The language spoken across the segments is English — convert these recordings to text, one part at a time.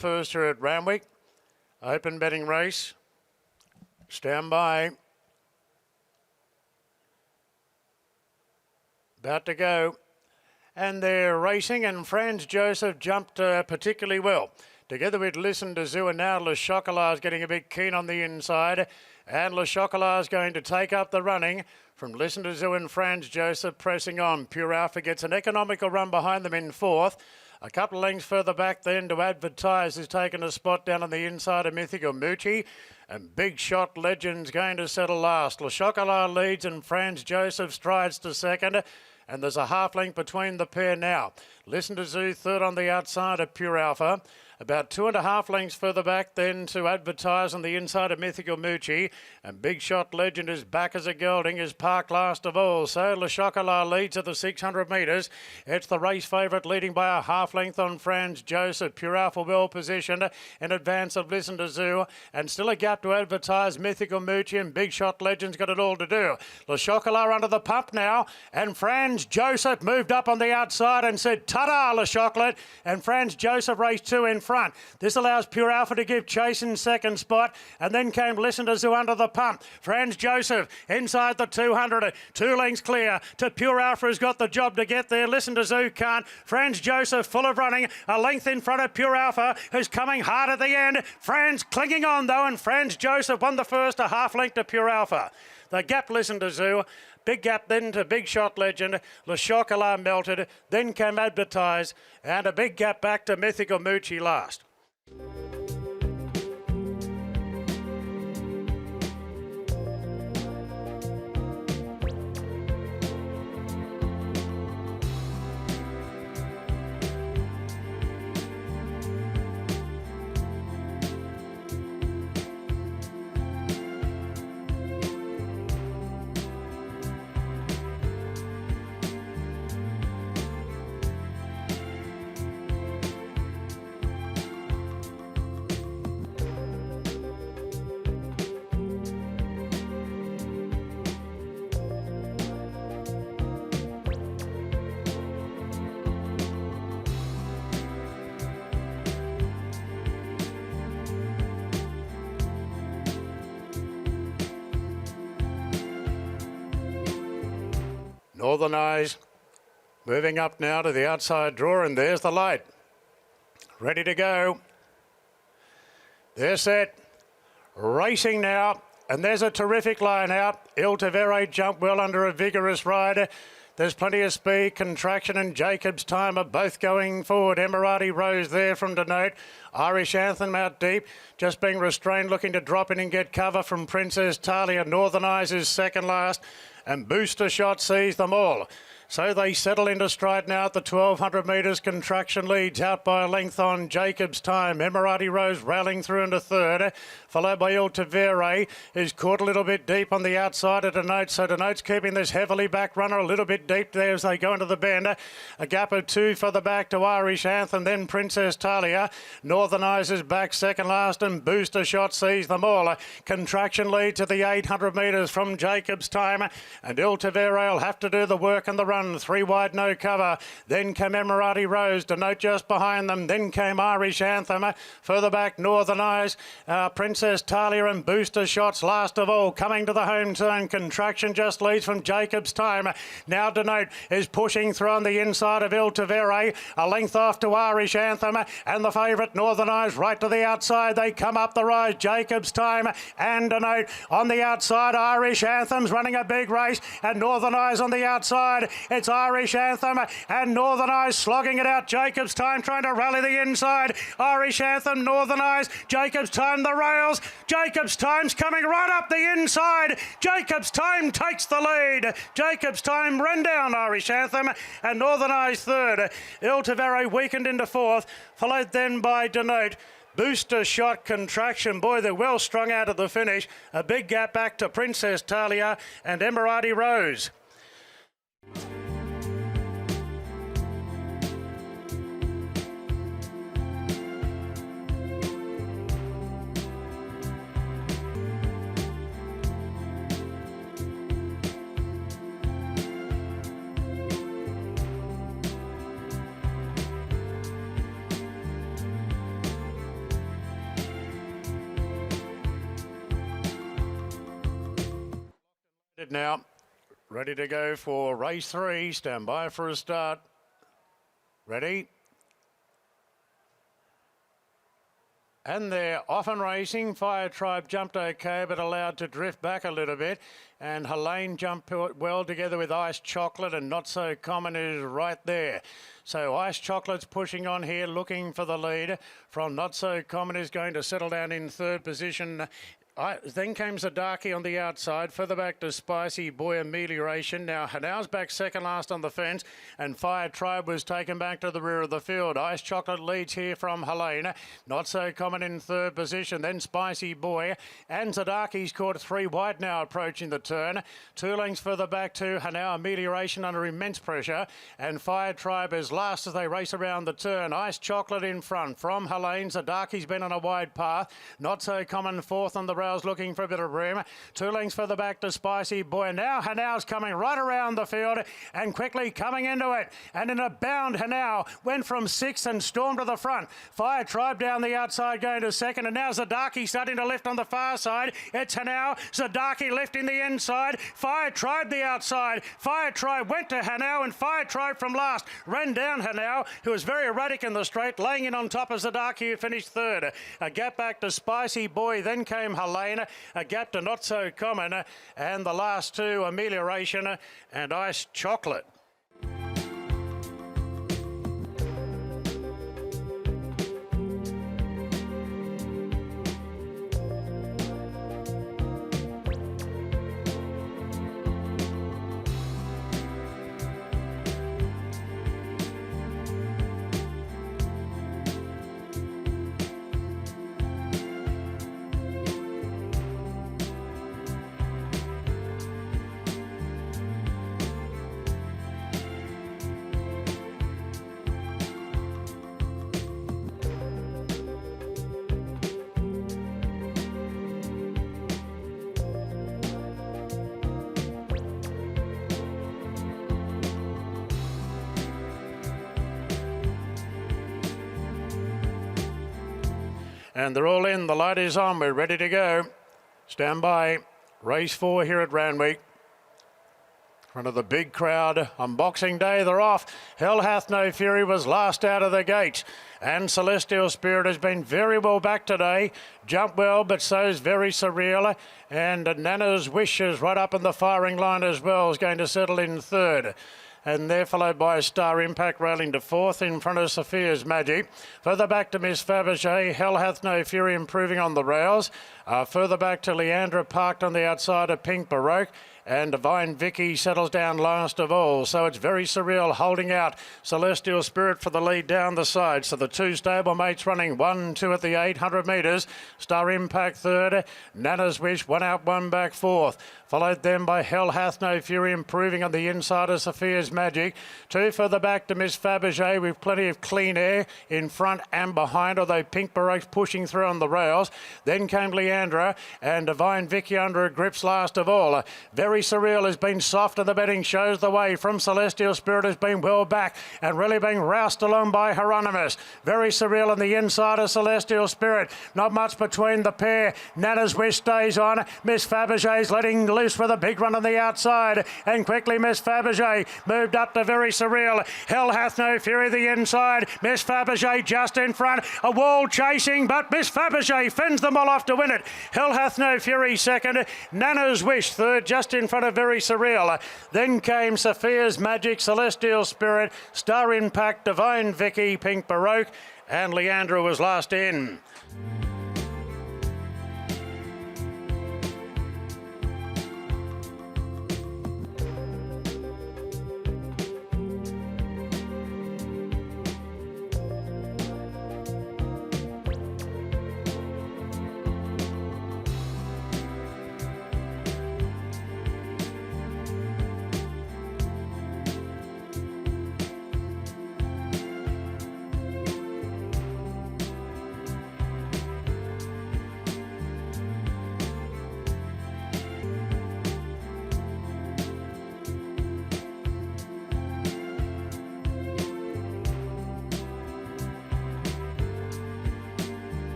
first here at Randwick. Open betting race. Stand by. About to go. And they're racing, and Franz Joseph jumped particularly well. Together with Listen to Zoo, and now Le Chocolat is getting a bit keen on the inside. And Le Chocolat is going to take up the running from Listen to Zoo and Franz Joseph pressing on. Pure Alpha gets an economical run behind them in fourth. A couple of lengths further back then to Advertise has taken a spot down on the inside of Mythical Moochie. And Big Shot Legend's going to settle last. Le Chocolat leads and Franz Joseph strides to second. And there's a half length between the pair now. Listen to Zoo third on the outside of Pure Alpha. About 2.5 lengths further back then to Advertise on the inside of Mythical Moochie. And Big Shot Legend is back as a gelding, is parked last of all. So Le Chocolat leads at the 600 metres. It's the race favourite leading by a half length on Franz Joseph. Pure Alpha well positioned in advance of Listen to Zoo. And still a gap to Advertise. Mythical Moochie and Big Shot Legend's got it all to do. Le Chocolat under the pump now. And Franz Joseph moved up on the outside and said, ta-da, Le Chocolat. And Franz Joseph raced two in front. This allows Pure Alpha to give chase in second spot, and then came Listen to Zoo under the pump. Franz Joseph inside the 200, 2 lengths clear to Pure Alpha, has got the job to get there. Listen to Zoo can't. Franz Joseph full of running, a length in front of Pure Alpha, who's coming hard at the end. Franz clinging on though, and Franz Joseph won the first, a half length to Pure Alpha. The gap Listen to Zoo. Big gap then to Big Shot Legend. Le Chocolat melted. Then came Advertise. And a big gap back to Mythical Moochie last. Northern Eyes moving up now to the outside draw, and there's the light. Ready to go. They're set. Racing now, and there's a terrific line out. Il Tavere jumped well under a vigorous ride. There's plenty of speed. Contraction and Jacob's Time are both going forward. Emirati Rose there from Denote. Irish Anthem out deep, just being restrained, looking to drop in and get cover from Princess Talia. Northern Eyes is second last, and Booster Shot sees them all. So they settle into stride now at the 1,200 metres. Contraction leads out by a length on Jacob's Time. Emirati Rose rallying through into third, followed by Il Tavere, who's caught a little bit deep on the outside of Denote. So Denote's keeping this heavily back runner a little bit deep there as they go into the bend. A gap of 2 further back to Irish Anthem, then Princess Talia. Northern Eyes is back second last, and Booster Shot sees them all. Contraction lead to the 800 metres from Jacob's Time, and Il Tavere will have to do the work and the run. 3 wide, no cover. Then came Emirati Rose, Denote just behind them. Then came Irish Anthem. Further back, Northern Eyes, Princess Talia and Booster Shots last of all. Coming to the home turn, Contraction just leads from Jacob's Time. Now Denote is pushing through on the inside of Il Tavere. A length off to Irish Anthem, and the favourite Northern Eyes right to the outside. They come up the rise, Jacob's Time and Denote on the outside. Irish Anthem's running a big race, and Northern Eyes on the outside. It's Irish Anthem and Northern Eyes slogging it out. Jacob's Time trying to rally the inside. Irish Anthem, Northern Eyes, Jacob's Time, the rails. Jacob's Time's coming right up the inside. Jacob's Time takes the lead. Jacob's Time ran down Irish Anthem, and Northern Eyes third. Il Tavere weakened into fourth, followed then by Denote. Booster Shot, Contraction. Boy, they're well strung out at the finish. A big gap back to Princess Talia and Emirati Rose. Now, ready to go for race 3. Stand by for a start. Ready? And they're off and racing. Fire Tribe jumped okay, but allowed to drift back a little bit. And Helene jumped well together with Ice Chocolate, and Not So Common is right there. So Ice Chocolate's pushing on here, looking for the lead. From Not So Common is going to settle down in third position. Then came Zadaki on the outside, further back to Spicy Boy Amelioration. Now Hanau's back second last on the fence, and Fire Tribe was taken back to the rear of the field. Ice Chocolate leads here from Helena. Not So Common in third position, then Spicy Boy, and Zadaki's caught 3 wide now approaching the turn. 2 lengths further back to Hanau Amelioration under immense pressure, and Fire Tribe is last as they race around the turn. Ice Chocolate in front from Helene. Zadaki's been on a wide path. Not So Common fourth on the rails, looking for a bit of room. 2 lengths further back to Spicy Boy. Now Hanau's coming right around the field and quickly coming into it. And in a bound, Hanau went from 6th and stormed to the front. Fire Tribe down the outside going to second. And now Zadaki starting to lift on the far side. It's Hanau. Zadaki lifting the inside. Fire Tribe the outside. Fire Tribe went to Hanau, and Fire Tribe from last ran down Hanau, who was very erratic in the straight, laying in on top of Zadaki, who finished third. A gap back to Spicy Boy. Then came Helene. A gap to Not So Common, and the last 2, Amelioration and Ice Chocolate. And they're all in. The light is on. We're ready to go. Stand by. Race 4 here at Randwick. In front of the big crowd on Boxing Day, they're off. Hell Hath No Fury was last out of the gates. And Celestial Spirit has been very well back today. Jumped well, but so's Very Surreal. And Nana's Wish is right up in the firing line as well, is going to settle in third. And they're followed by Star Impact railing to 4th in front of Sophia's Magic. Further back to Miss Fabergé, Hell Hath No Fury improving on the rails. Further back to Leandra parked on the outside of Pink Baroque. And Divine Vicky settles down last of all. So it's Very Surreal holding out. Celestial Spirit for the lead down the side. So the 2 stablemates running 1, 2 at the 800 metres. Star Impact third. Nana's Wish 1 out, 1 back 4th. Followed then by Hell Hath No Fury improving on the inside of Sophia's Magic. 2 further back to Miss Fabergé with plenty of clean air in front and behind, although Pink Baroque's pushing through on the rails. Then came Leandra and Divine Vicky under her grips last of all. Very Surreal has been soft and the betting shows the way. From Celestial Spirit has been well back and really being roused along by Hieronymus. Very Surreal on the inside of Celestial Spirit. Not much between the pair. Nana's Wish stays on. Miss Fabergé's letting loose with a big run on the outside. And quickly Miss Fabergé moved up to Very Surreal. Hell Hath No Fury the inside. Miss Fabergé just in front. A wall chasing, but Miss Fabergé fends them all off to win it. Hell Hath No Fury second. Nana's Wish third, just in front of Very Surreal. Then came Sophia's Magic, Celestial Spirit, Star Impact, Divine Vicky, Pink Baroque, and Leandra was last in.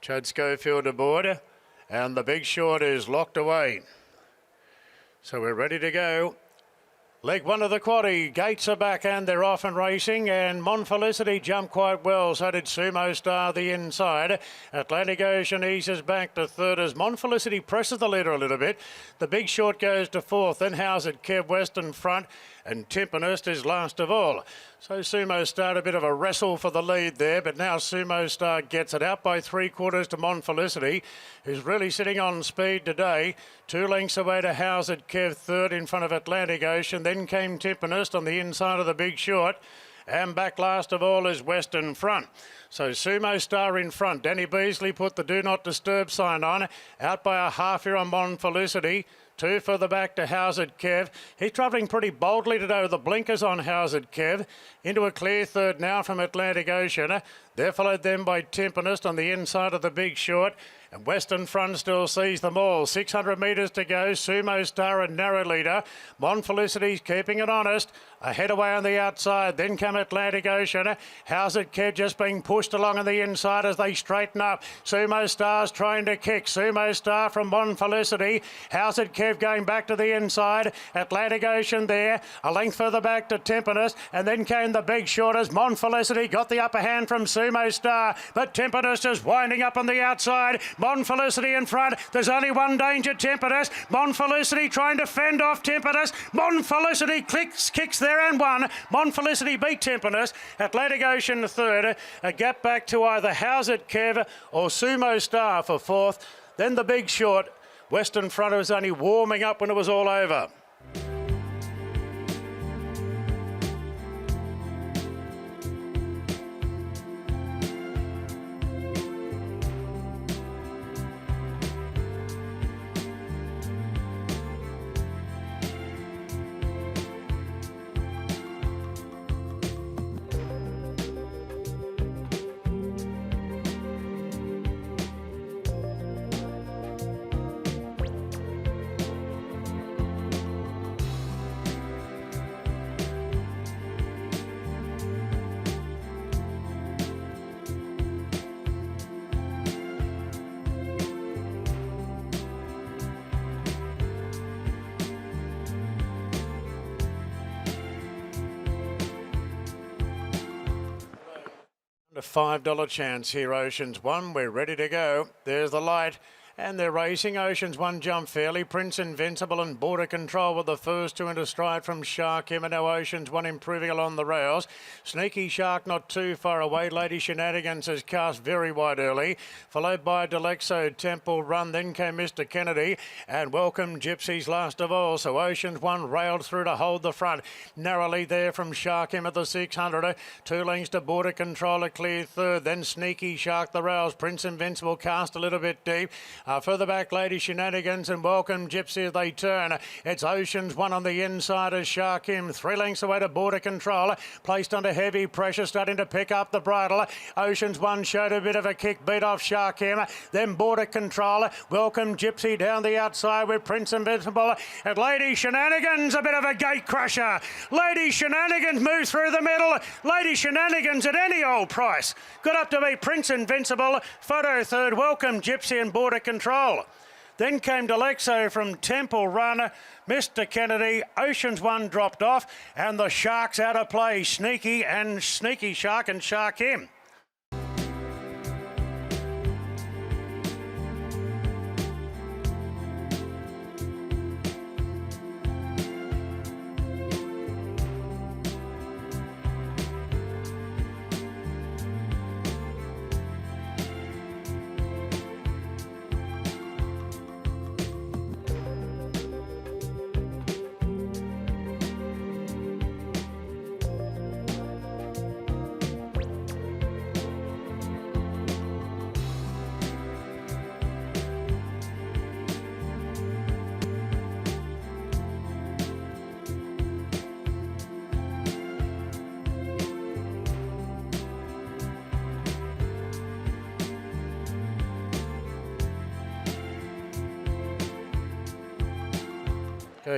Chad Schofield aboard, and the Big Short is locked away. So we're ready to go. Leg one of the quaddie, gates are back and they're off and racing, and Mon Felicity jumped quite well, so did Sumo Star the inside. Atlantic Ocean eases back to third as Mon Felicity presses the leader a little bit. The Big Short goes to fourth, then How's It Kev Western front, and Timpanist is last of all. So Sumo Star a bit of a wrestle for the lead there, but now Sumo Star gets it out by 3/4 to Mon Felicity, who's really sitting on speed today. 2 lengths away to How's It Kev third in front of Atlantic Ocean. Then came Timpanist on the inside of the Big Short. And back last of all is Western front. So Sumo Star in front. Danny Beasley put the Do Not Disturb sign on. Out by a half here on Mon Felicity. 2 further back to How's It Kev. He's travelling pretty boldly today with the blinkers on How's It Kev. Into a clear third now from Atlantic Ocean. They're followed then by Timpanist on the inside of the Big Short. And Western Front still sees them all. 600 metres to go. Sumo Star a narrow leader. Mon Felicity's keeping it honest. Ahead away on the outside. Then come Atlantic Ocean. How's It Kev just being pushed along on the inside as they straighten up. Sumo Star's trying to kick. Sumo Star from Mon Felicity. How's It Kev going back to the inside. Atlantic Ocean there. A length further back to Timpanist. And then came the Big Short as Mon Felicity got the upper hand from Sumo Star. But Timpanist is winding up on the outside. Mon Felicity in front. There's only one danger, Timpanist. Mon Felicity trying to fend off Timpanist. Mon Felicity kicks there and won. Mon Felicity beat Timpanist. Atlantic Ocean third. A gap back to either How's It Kev or Sumo Star for fourth. Then the Big Short. Western Front was only warming up when it was all over. A $5 chance here, Oceans 1. We're ready to go. There's the light. And they're racing. Oceans 1 jump fairly. Prince Invincible and Border Control were the first two into stride from Shark Him. And now Oceans 1 improving along the rails. Sneaky Shark not too far away. Lady Shenanigans has cast very wide early. Followed by Delexo, Temple Run. Then came Mr. Kennedy. And Welcome Gypsies last of all. So Oceans 1 railed through to hold the front. Narrowly there from Shark Him at the 600. 2 lengths to Border Control, a clear third. Then Sneaky Shark the rails. Prince Invincible cast a little bit deep. Further back, Lady Shenanigans and Welcome Gypsy as they turn. It's Oceans 1 on the inside as Shark Him. 3 lengths away to Border Control. Placed under heavy pressure, starting to pick up the bridle. Oceans 1 showed a bit of a kick, beat off Shark Him. Then Border Control. Welcome Gypsy down the outside with Prince Invincible. And Lady Shenanigans, a bit of a gate crusher. Lady Shenanigans moves through the middle. Lady Shenanigans at any old price. Got up to be Prince Invincible. Photo third, Welcome Gypsy and Border Control. Then came Delexo from Temple Run, Mr. Kennedy. Oceans 1 dropped off, and the Sharks out of play. Sneaky Shark and Shark Him.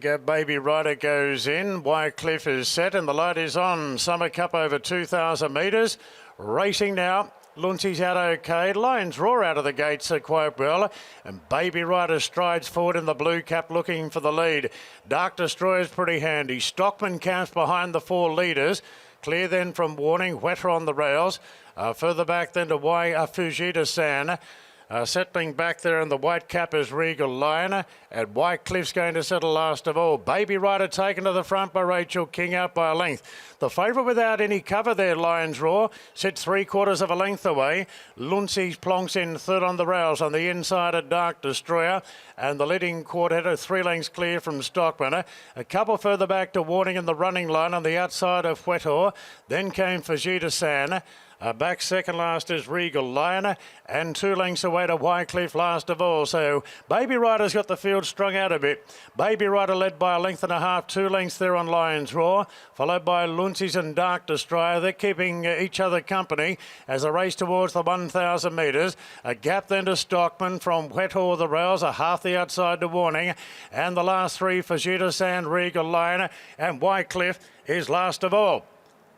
Go Baby Rider goes in. Wycliffe is set and the light is on. Summer Cup over 2,000 metres. Racing now. Luncey's out okay. Lions Roar out of the gates quite well. And Baby Rider strides forward in the blue cap looking for the lead. Dark Destroyer's pretty handy. Stockman camps behind the 4 leaders. Clear then from Warning, Wetter on the rails. Further back then to Fujita San. Settling back there in the white cap is Regal Lion, and White Cliff's going to settle last of all. Baby Rider taken to the front by Rachel King out by a length. The favourite without any cover there, Lions Roar, sits 3/4 of a length away. Luncey's plonks in third on the rails on the inside of Dark Destroyer, and the leading quartet 3 lengths clear from Stockman. A couple further back to Warning in the running line on the outside of Huetor. Then came Fujita San. Back second last is Regal Lion, and 2 lengths away to Wycliffe last of all. So Baby Rider's got the field strung out a bit. Baby Rider led by a length and a half, 2 lengths there on Lions Roar, followed by Luncey's and Dark Destroyer. They're keeping each other company as a race towards the 1,000 metres. A gap then to Stockman from Huetor the rails, a half the outside to Warning, and the last 3 Fujita San, Regal Lion, and Wycliffe is last of all.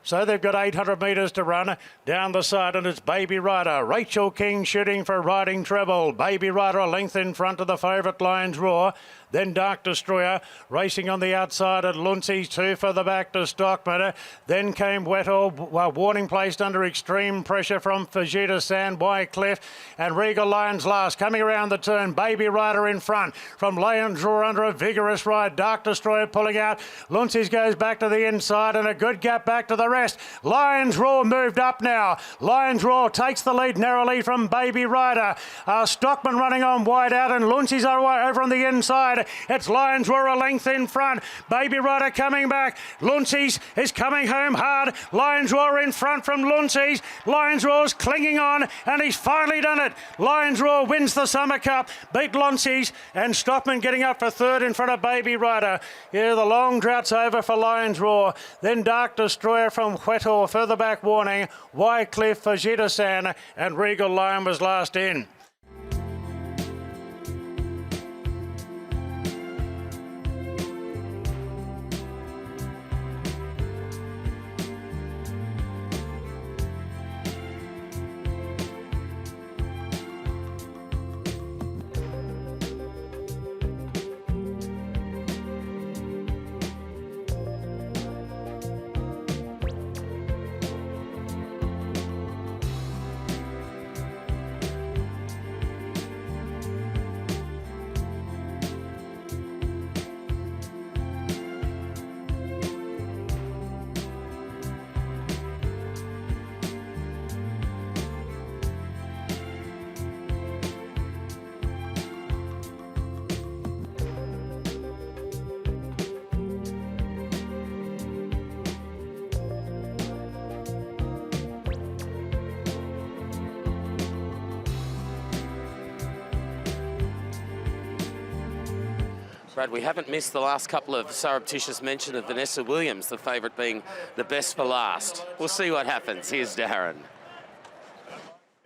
So they've got 800 metres to run down the side, and it's Baby Rider. Rachel King shooting for riding treble. Baby Rider a length in front of the favourite Lions Roar. Then Dark Destroyer racing on the outside at Luncey's, 2 further back to Stockman. Then came Wetter, Warning placed under extreme pressure from Fujita San, Wycliffe, and Regal Lions last. Coming around the turn, Baby Rider in front from Lions Roar under a vigorous ride. Dark Destroyer pulling out. Luncey's goes back to the inside, and a good gap back to the rest. Lions Roar moved up now. Lions Roar takes the lead narrowly from Baby Rider. Stockman running on wide out, and Luncey's over on the inside. It's Lions Roar a length in front. Baby Rider coming back. Luncey's is coming home hard. Lions Roar in front from Luncey's. Lions Roar's clinging on, and he's finally done it. Lions Roar wins the Summer Cup, beat Luncey's, and Stockman getting up for third in front of Baby Rider. Yeah, the long drought's over for Lions Roar. Then Dark Destroyer from Huetor, further back Warning, Wycliffe, Fujita San, and Regal Lion was last in. Brad, we haven't missed the last couple of surreptitious mention of Vanessa Williams, the favourite being the best for last. We'll see what happens. Here's Darren.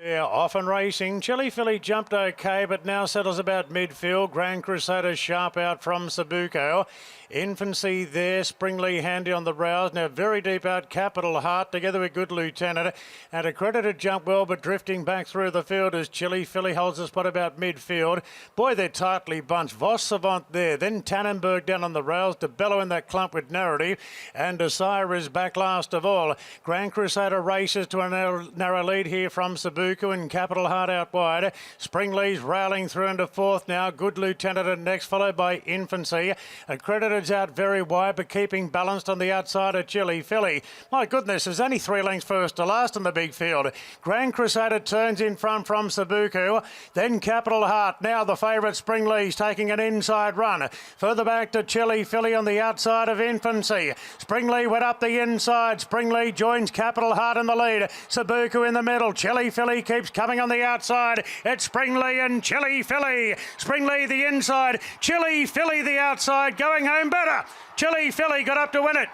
Yeah, often racing. Chili Philly jumped okay, but now settles about midfield. Grand Crusader sharp out from Sabuco. Infancy there, Springley handy on the rouse. Now very deep out, Capital Heart together with Good Lieutenant. And Accredited jump well, but drifting back through the field as Chili Philly holds the spot about midfield. Boy, they're tightly bunched. Voss Savant there, then Tannenberg down on the rails. DeBello in that clump with Narrative. And Desire is back last of all. Grand Crusader races to a narrow lead here from Sabuco and Capital Heart out wide. Springley's railing through into fourth now. Good Lieutenant at next, followed by Infancy. Accredited's out very wide, but keeping balanced on the outside of Chili Philly. My goodness, there's only 3 lengths first to last in the big field. Grand Crusader turns in front from Sabuco. Then Capital Heart. Now the favourite Springley's taking an inside run. Further back to Chili Philly on the outside of Infancy. Springley went up the inside. Springley joins Capital Heart in the lead. Sabuco in the middle. Chili Philly keeps coming on the outside. It's Springley and Chili Philly. Springley the inside. Chili Philly the outside. Going home better. Chili Philly got up to win it.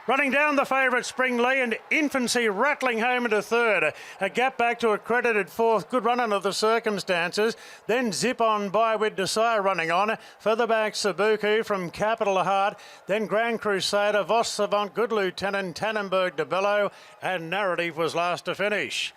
Running down the favourite Springley, and Infancy rattling home into third. A gap back to Accredited fourth. Good run under the circumstances. Then Zip on by with Desire running on. Further back Sabuco from Capital Heart. Then Grand Crusader, Voss Savant, Good Lieutenant, Tannenberg, DeBello, and Narrative was last to finish.